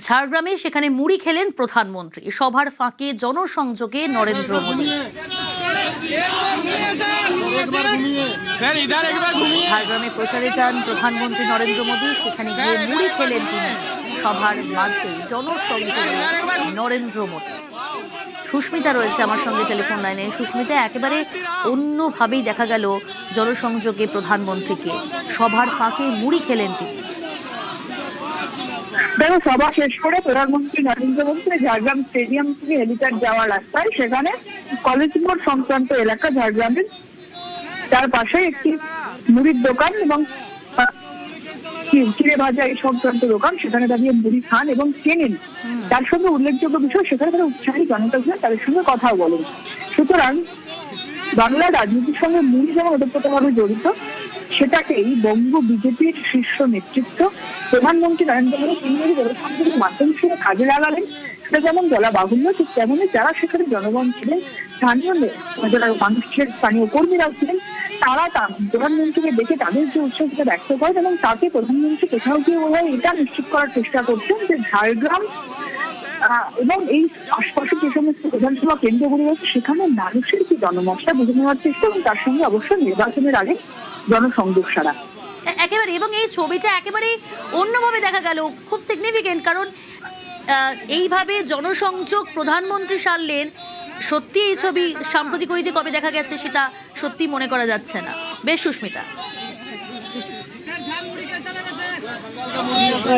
ঝাড়গ্রামে সেখানে মুড়ি খেলেন প্রধানমন্ত্রী। সভার ফাঁকে জনসংযোগে নরেন্দ্র মোদী। ঝাড়গ্রামে প্রচারে যান প্রধানমন্ত্রী নরেন্দ্র মোদী। সেখানে গিয়ে মুড়ি খেলেন তিনি। সভার মাঝে জনসংযোগে নরেন্দ্র মোদী। সুস্মিতা রয়েছে আমার সঙ্গে টেলিফোন লাইনে। সুস্মিতা, একেবারে অন্যভাবেই দেখা গেল জনসংযোগে প্রধানমন্ত্রীকে। সভার ফাঁকে মুড়ি খেলেন তিনি। দেখো, সভা শেষ করে প্রধানমন্ত্রী নরেন্দ্র মোদী ঝাড়গ্রাম স্টেডিয়াম থেকে হেলিপ্যাড যাওয়ার রাস্তায় সেখানে কলেজ মোড় সংক্রান্ত এলাকা ঝাড়গ্রামের, তার পাশে একটি মুড়ির দোকান এবং চিড়ে ভাজা এই সংক্রান্ত দোকান, সেখানে দাঁড়িয়ে মুড়ি খান এবং কেনেন। তার সঙ্গে উল্লেখযোগ্য বিষয়, সেখানে তারা উৎসাহী জনতা ছিলেন, তাদের সঙ্গে কথাও বলেন। সুতরাং বাংলার রাজনীতির সঙ্গে মুড়ি যেমন ওতপ্রোতভাবে জড়িত, সেটাকেই বঙ্গ বিজেপির শীর্ষ নেতৃত্ব প্রধানমন্ত্রী নরেন্দ্র মোদী তিনি জনসংযোগের মাধ্যম হিসেবে কাজে লাগালেন। সেটা যেমন বলা বাহুল্য, ঠিক তেমনই যারা সেখানে জনগণ ছিলেন, স্থানীয় যারা মানুষের স্থানীয় কর্মীরাও ছিলেন, তারা প্রধানমন্ত্রীকে দেখে তাদের যে উৎসাহটা ব্যক্ত করেন এবং তাতে প্রধানমন্ত্রী কোথাও গিয়ে বোধহয় এটা নিশ্চিত করার চেষ্টা করছেন যে ঝাড়গ্রাম এবং এই আশপাশে যে সমস্ত বিধানসভা কেন্দ্রগুলি রয়েছে সেখানে মানুষের কি জনমতটা বুঝে নেওয়ার চেষ্টা, এবং তার সঙ্গে অবশ্যই নির্বাচনের আগে জনসংযোগ সারা একেবারে। এবং এই ছবিটা একেবারে অন্যভাবে দেখা গেল, খুব সিগনিফিকেন্ট, কারণ এইভাবে জনসংযোগ প্রধানমন্ত্রী সারলেন। সত্যি এই ছবি সাম্প্রতিক ঐতিহ্যে কবে দেখা গেছে সেটা সত্যি মনে করা যাচ্ছে না। বেশ সুস্মিতা।